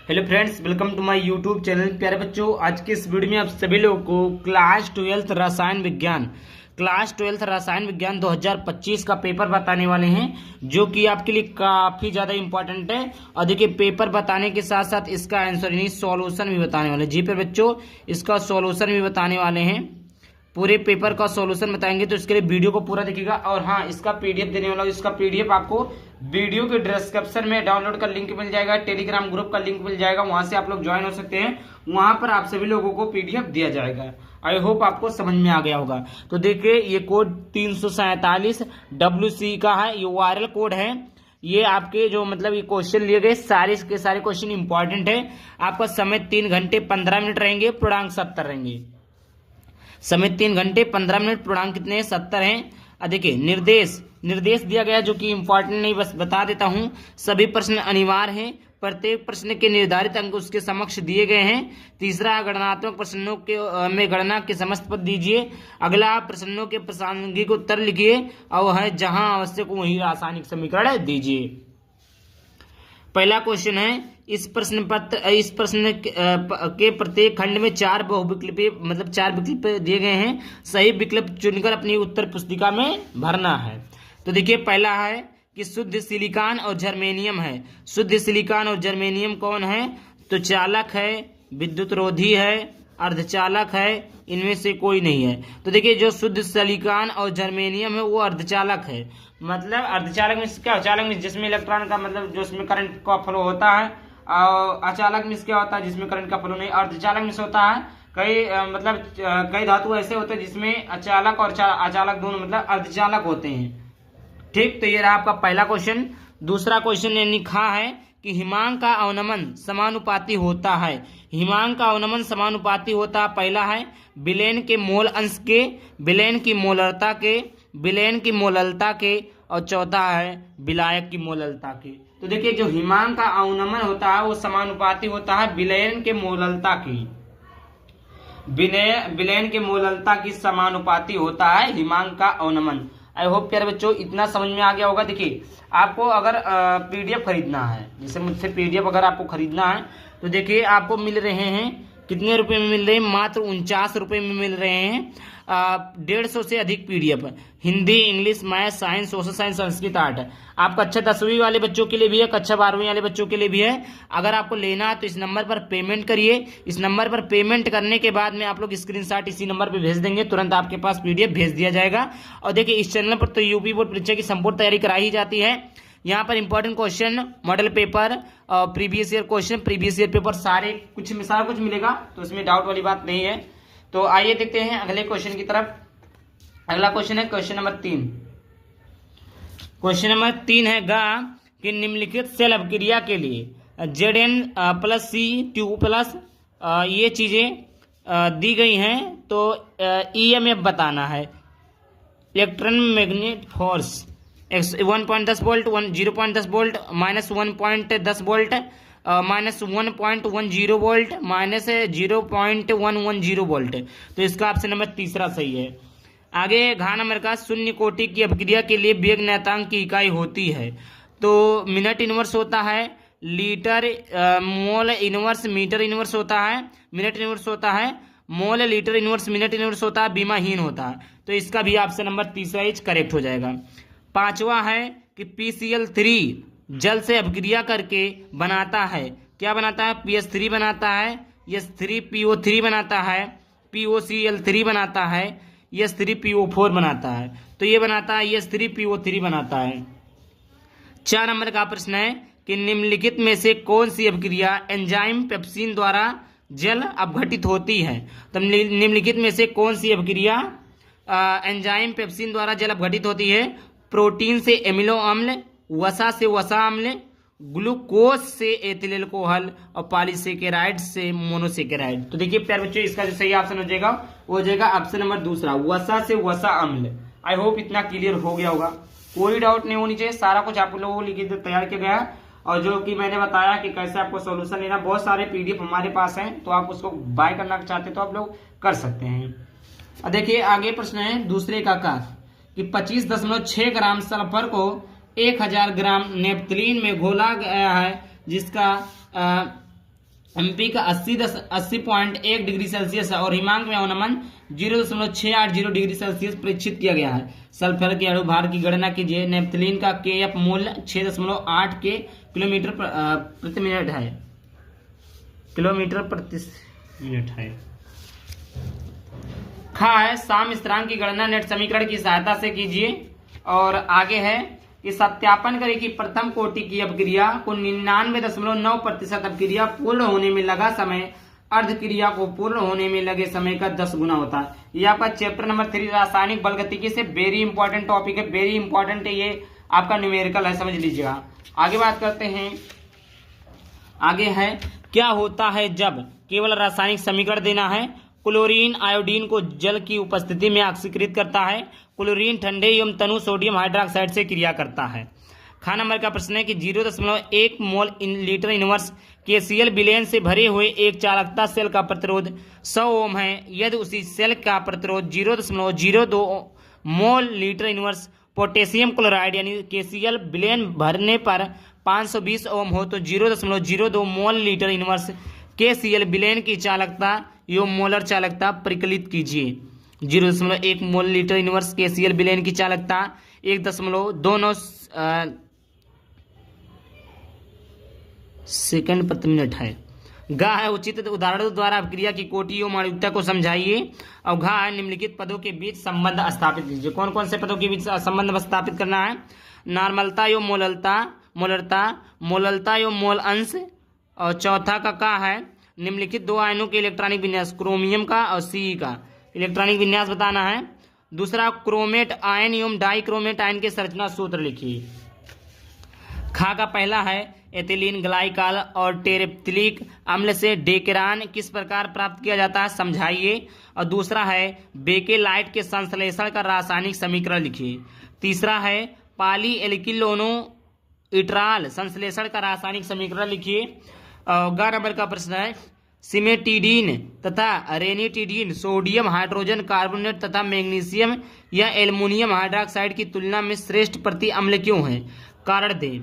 Hello friends, welcome to my YouTube channel. प्यारे बच्चों, आज के इस वीडियो में आप सभी लोगों को क्लास 12th रसायन विज्ञान 2025 का पेपर बताने वाले हैं, जो कि आपके लिए काफ़ी ज़्यादा इंपॉर्टेंट है। और देखिए, पेपर बताने के साथ साथ इसका आंसर यानी सॉल्यूशन भी बताने वाले हैं। जी प्यारे बच्चों, इसका सॉल्यूशन भी बताने वाले हैं। पूरे पेपर का सॉल्यूशन बताएंगे, तो इसके लिए वीडियो को पूरा देखिएगा। और हाँ, इसका पीडीएफ देने वाला हूं। इसका पीडीएफ आपको वीडियो के डिस्क्रिप्शन में डाउनलोड का लिंक मिल जाएगा, टेलीग्राम ग्रुप का लिंक मिल जाएगा, वहां से आप लोग ज्वाइन हो सकते हैं। वहां पर आप सभी लोगों को पीडीएफ दिया जाएगा। आई होप आपको समझ में आ गया होगा। तो देखिए, ये कोड 347 WC का है, ये वायरल कोड है। ये आपके जो मतलब ये क्वेश्चन लिए गए सारे के सारे क्वेश्चन इंपॉर्टेंट है। आपका समय 3 घंटे 15 मिनट रहेंगे, पूर्णांक 70 रहेंगे। समय 3 घंटे 15 मिनट, पूर्णांक कितने हैं? 70 हैं। देखिए, निर्देश दिया गया जो कि इंपॉर्टेंट नहीं, बस बता देता हूं। सभी प्रश्न अनिवार्य हैं। प्रत्येक प्रश्न के निर्धारित अंक उसके समक्ष दिए गए हैं। तीसरा, गणनात्मक प्रश्नों के में गणना के समस्त पद दीजिए। अगला, प्रश्नों के प्रासंगिक उत्तर लिखिए, और है जहां आवश्यक वहीं रासायनिक समीकरण दीजिए। पहला क्वेश्चन है, इस प्रश्न के प्रत्येक खंड में 4 विकल्प दिए गए हैं। सही विकल्प चुनकर अपनी उत्तर पुस्तिका में भरना है। तो देखिए, पहला है कि शुद्ध सिलिकॉन और जर्मेनियम है। शुद्ध सिलिकॉन और जर्मेनियम कौन है? तो चालक है, विद्युत रोधी है, अर्धचालक है, इनमें से कोई नहीं है। तो देखिए, जो शुद्ध सिलिकॉन और जर्मेनियम है वो अर्धचालक है। मतलब अर्धचालक में क्या? चालक में जिसमें इलेक्ट्रॉन का मतलब जो उसमें करंट का फ्लो होता है, और अचालक में क्या होता है जिसमें करंट का फ्लो नहीं। अर्धचालक में होता है कई धातु ऐसे होते हैं जिसमें अचालक और अचालक दोनों मतलब अर्धचालक होते हैं। ठीक, तो ये रहा आपका पहला क्वेश्चन। दूसरा क्वेश्चन ने लिखा है कि हिमांक का अवनमन समानुपाती होता है। हिमांक का अवनमन समानुपाती होता है। पहला है विलयन के मोल अंश के, विलयन की मोलरता के, विलयन की मोललता के, और चौथा है विलायक की मोललता के। तो देखिए, जो हिमांक का अवनमन होता है वो समानुपाती होता है विलयन के मोललता की। विलयन के मोललता की समानुपाती होता है हिमांक का अवनमन। आई होप प्यारे बच्चों इतना समझ में आ गया होगा। देखिए, आपको अगर पीडीएफ खरीदना है, जैसे मुझसे पीडीएफ अगर आपको खरीदना है, तो देखिए आपको मिल रहे हैं कितने रुपए में मिल रहे हैं? मात्र 49 रुपए में मिल रहे हैं। 150 से अधिक PDF, Hindi, English, math, science, social science, Sanskrit, art. आपका कक्षा 10वीं वाले बच्चों के लिए भी है, कक्षा 12वीं वाले बच्चों के लिए भी है। अगर आपको लेना है तो इस नंबर पर पेमेंट करिए। इस नंबर पर पेमेंट करने के बाद में आप लोग स्क्रीनशॉट इसी नंबर पर भेज देंगे, तुरंत आपके पास पीडीएफ भेज दिया जाएगा। और देखिए, इस चैनल पर तो यूपी बोर्ड परीक्षा की संपूर्ण तैयारी कराई ही जाती है। यहाँ पर important question, model paper, previous year question, previous year paper सारा कुछ मिलेगा, तो इसमें डाउट वाली बात नहीं है। तो आइए देखते हैं अगले क्वेश्चन की तरफ। अगला क्वेश्चन है क्वेश्चन नंबर 3। क्वेश्चन नंबर 3 है गा कि निम्नलिखित सेल अभिक्रिया के लिए Zn+C2+ ये चीजें दी गई हैं, तो EMF बताना है। Electron magnet force 1.10 volt, 0.10 volt, -1.10 volt, -1.10 volt, -0.110 volt. तो इसका ऑप्शन नंबर तीसरा सही है। आगे घ नंबर का शून्य कोटि की अभिक्रिया के लिए वेग नियतांक की इकाई होती है। तो मिनट इनवर्स होता है, litre, mole inverse metre inverse होता है, मिनट इनवर्स होता है, mole litre inverse minute inverse होता है, बीमाहीन होता है। तो इसका भी ऑप्शन नंबर तीसरा इज करेक्ट हो जाएगा। पांचवा है कि PCl3 जल से अभिक्रिया करके बनाता है। क्या बनाता है? PS3 बनाता है, S3PO3 बनाता है, POCl3 बनाता है, S3PO4 बनाता है। तो ये बनाता है S3PO3 बनाता है। 4 नंबर का प्रश्न है कि निम्नलिखित में से कौन सी अभिक्रिया एंजाइम पेप्सिन द्वारा जल अपघटित होती है? तो निम्नलिखित में से कौन सी अभिक्रिया एंजाइम पेप्सिन द्वारा जल अपघटित होती है? प्रोटीन से एमिनो अम्ल, वसा से वसा अम्ल, ग्लूकोज से एथिल अल्कोहल, और पॉलीसेकेराइड से मोनोसेकेराइड। तो देखिए प्यारे बच्चों, इसका जो सही ऑप्शन हो जाएगा वो हो जाएगा ऑप्शन नंबर दूसरा, वसा से वसा अम्ल। आई होप इतना क्लियर हो गया होगा, कोई डाउट नहीं होनी चाहिए। सारा कुछ आप लोगों को लिखित तैयार किया गया है, और जो कि मैंने बताया कि कैसे आपको सॉल्यूशन लेना, बहुत सारे पीडीएफ हमारे पास हैं, तो आप उसको बाय करना चाहते हैं तो आप लोग कर सकते हैं। अब देखिए, आगे प्रश्न है दूसरे का कि 25.6 ग्राम सल्फर को 1000 ग्राम नेपथलीन में घोला गया है, जिसका एमपी का 80.1 डिग्री सेल्सियस है और हिमांक में अवनमन 0.680 डिग्री सेल्सियस प्रेक्षित किया गया है। सल्फर के अणु भार की गणना कीजिए। नेप्थलीन का केएफ मूल्य 6.8 के किलोमीटर प्रति मिनट है। किलोमीटर प्रति मिनट है। खा है साम स्थिरांक की गणना नेट समीकरण की सहायता से कीजिए। और आगे है कि सत्यापन करें कि प्रथम कोटि की अपक्रिया को 99.9% अपक्रिया पूर्ण होने में लगा समय अर्ध क्रिया को पूर्ण होने में लगे समय का 10 गुना होता है। ये आपका चैप्टर नंबर 3 रासायनिक बलगतिकी से वेरी इंपॉर्टेंट टॉपिक है, वेरी इंपॉर्टेंट है, ये आपका न्यूमेरिकल है, समझ लीजिएगा। आगे बात करते हैं। आगे है क्या होता है जब केवल रासायनिक समीकरण देना है। क्लोरीन आयोडीन को जल की उपस्थिति में ऑक्सीकृत करता है। क्लोरीन ठंडे एवं तनु सोडियम हाइड्रोक्साइड से क्रिया करता है। खा नंबर का प्रश्न है कि 0.1 मोल लीटर इनवर्स केसीएल विलेन से भरे हुए एक चालकता सेल का प्रतिरोध 100 ओम है। यदि उसी सेल का प्रतिरोध 0.02 मोल लीटर इनवर्स पोटेशियम क्लोराइड यानी केसीएल विलेन भरने पर 520 ओम हो तो 0.02 मोल लीटर इनवर्स केसीएल विलेन की चालकता एवं मोलर चालकता परिकलित कीजिए। 0.1 मोल लीटर इनवर्स केसीएल विलेन की चालकता 1.29 सेकंड प्रति मिनट है। घ है उचित उदाहरणों द्वारा अपक्रिया की कोटि एवं आणविकता को समझाइए। और घ है निम्नलिखित पदों के बीच संबंध स्थापित कीजिए। कौन कौन से पदों के बीच संबंध स्थापित करना है। नॉर्मलता एवं मोललता एवं मोल अंश। और चौथा का है निम्नलिखित दो आयनों के इलेक्ट्रॉनिक विन्यास क्रोमियम का और सी का इलेक्ट्रॉनिक विन्यास बताना है। दूसरा क्रोमेट आयन एवं डाई क्रोमेट आयन के संरचना सूत्र लिखिए। खा का पहला है एथिलीन ग्लाइकॉल और टेरेप्थिलिक अम्ल से डेकेरान किस प्रकार प्राप्त किया जाता है समझाइए। और दूसरा है बेकेलाइट के संश्लेषण का रासायनिक समीकरण लिखिए। तीसरा है पॉली एल्किलोनो इट्राल संश्लेषण का रासायनिक समीकरण लिखिए। ग नंबर का प्रश्न है सिमेटिडीन तथा रेनिटिडीन सोडियम हाइड्रोजन कार्बोनेट तथा मैग्नीशियम या एल्युमिनियम हाइड्रोक्साइड की तुलना में श्रेष्ठ प्रति अम्ल क्यों है, कारण दें।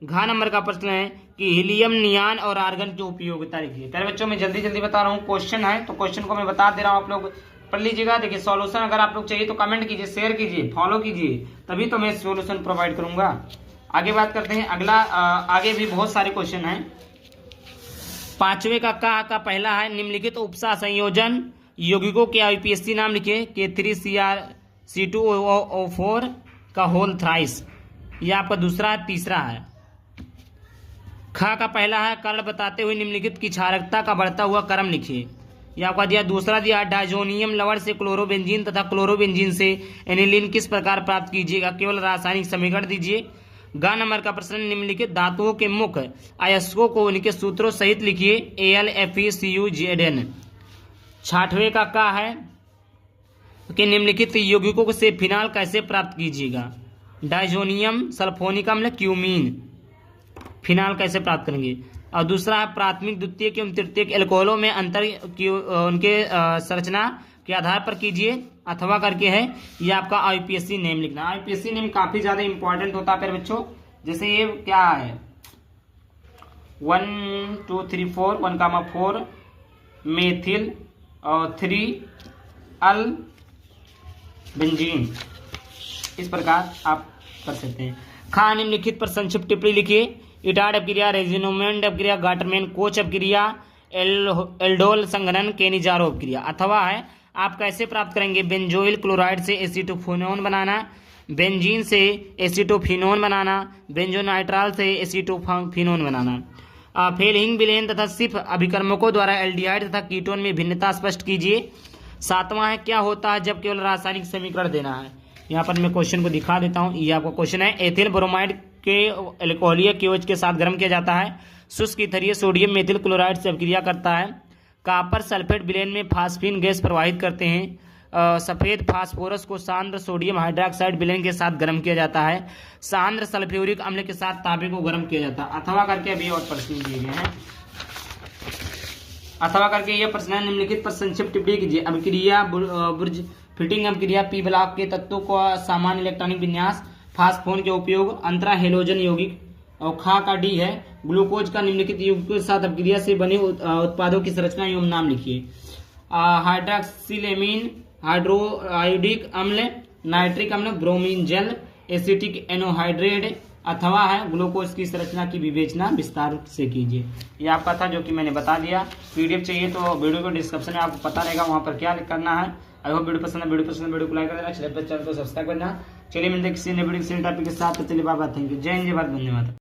घ नंबर का प्रश्न है कि हीलियम नियान और आर्गन की उपयोगिता लिखिए। प्यारे बच्चों मैं जल्दी जल्दी बता रहा हूँ, क्वेश्चन है तो क्वेश्चन को मैं बता दे रहा हूँ, आप लोग पढ़ लीजिएगा। देखिए सॉल्यूशन अगर आप लोग चाहिए तो कमेंट कीजिए, शेयर कीजिए, फॉलो कीजिए, तभी तो मैं सॉल्यूशन प्रोवाइड करूंगा। आगे बात करते हैं अगला। आगे भी बहुत सारे क्वेश्चन हैं। पांचवे का पहला है निम्नलिखित उपसा संयोजन यौगिकों के आईपीएससी नाम लिखिए। K3CrC2O4 का होल थ्राइस, यह आपका दूसरा है। तीसरा है खा का पहला है कारण बताते हुए निम्नलिखित की क्षारकता का बढ़ता हुआ क्रम लिखिए। यह आपका दिया। दूसरा दिया डाइजोनियम लवण से क्लोरोबेंजीन तथा क्लोरोबेंजीन से एनिलीन किस प्रकार प्राप्त कीजिएगा, केवल रासायनिक समीकरण दीजिए। ग नंबर का प्रश्न निम्नलिखित धातुओं के मुख्य अयस्कों को उनके सूत्रों सहित लिखिए। AlFeCuZn। छठवें का है कि निम्नलिखित यौगिकों से फिनाल कैसे प्राप्त कीजिएगा। डाइजोनियम सल्फोनिक अम्ल क्यूमीन फिनाल कैसे प्राप्त करेंगे। और दूसरा है प्राथमिक द्वितीयक एवं तृतीयक एल्कोहलों में अंतर की उनके संरचना के आधार पर कीजिए अथवा करके है। ये आपका आईपीएससी नेम लिखना। आईपीएससी नेम काफी ज्यादा इंपॉर्टेंट होता है बच्चों। जैसे ये क्या है 1 2 3 4 1,4 मेथिल और 3 अल बेंजीन, इस प्रकार आप कर सकते हैं। खा निम्नलिखित पर संक्षिप्त टिप्पणी लिखिए। इटाड अपक्रिया, रेजिनोमेंड अपक्रिया, गाटरमैन कोच अपक्रिया, एल्डोल संघनन, केनिजारो अपक्रिया। अथवा है आप कैसे प्राप्त करेंगे। बेंजोइल क्लोराइड से एसीटोफिनोन बनाना, बेंजीन से एसीटोफिनोन बनाना, बेंजोनाइट्राल से एसीटोफिनोन बनाना। फेलहिंग विलेन तथा सिर्फ अभिकर्मकों द्वारा एल्डिहाइड तथा कीटोन में भिन्नता स्पष्ट कीजिए। सातवां है क्या होता है जब केवल रासायनिक समीकरण देना है। यहाँ पर मैं क्वेश्चन को दिखा देता हूँ। ये आपका क्वेश्चन है एथिल ब्रोमाइड के एल्कोहलीय KOH के साथ गर्म किया जाता है। शुष्क ईथरीय सोडियम मेथिल क्लोराइड से अपक्रिया करता है। कॉपर सल्फेट विलेन में फास्फीन गैस प्रवाहित करते हैं। सफेद फास्फोरस को सांद्र सोडियम हाइड्रोक्साइड विलेन के साथ गर्म किया जाता है। सांद्र सल्फ्यूरिक अम्ल के साथ तांबे को गर्म किया जाता है। अथवा करके अभी और प्रश्न दिए गए हैं। अथवा करके यह प्रश्न निम्नलिखित पर संक्षिप्त टिप्पणी कीजिए। अभिक्रिया बुर्ज फिटिंग अभिक्रिया पी ब्लॉक के तत्वों का सामान्य इलेक्ट्रॉनिक विन्यास, फास्फोन के उपयोग, अंतरा हेलोजन यौगिक और खा का डी है, ग्लूकोज का निम्नलिखित युग्म के साथ अपक्रिया से बने उत्पादों की संरचना एवं नाम लिखिए। हाइड्रॉक्सिलेमीन, हाइड्रोआयोडिक अम्ल, नाइट्रिक अम्ल, ब्रोमीन जल, एसिटिक एनोहाइड्रेट अथवा है ग्लूकोज की संरचना की विवेचना विस्तार से कीजिए। ये आपका था जो कि मैंने बता दिया। पीडीएफ चाहिए तो वीडियो को डिस्क्रिप्शन में आपको पता रहेगा, वहां पर क्या करना है। आई होप वीडियो पसंद है, वीडियो को लाइक कर देना, चैनल को सब्सक्राइब करना। चलिए मिलते हैं किसी नए वीडियो किसी टॉपिक के साथ। चलिए बाय बाय, थैंक यू, जय हिंद, जय भारत, वंदे मातरम।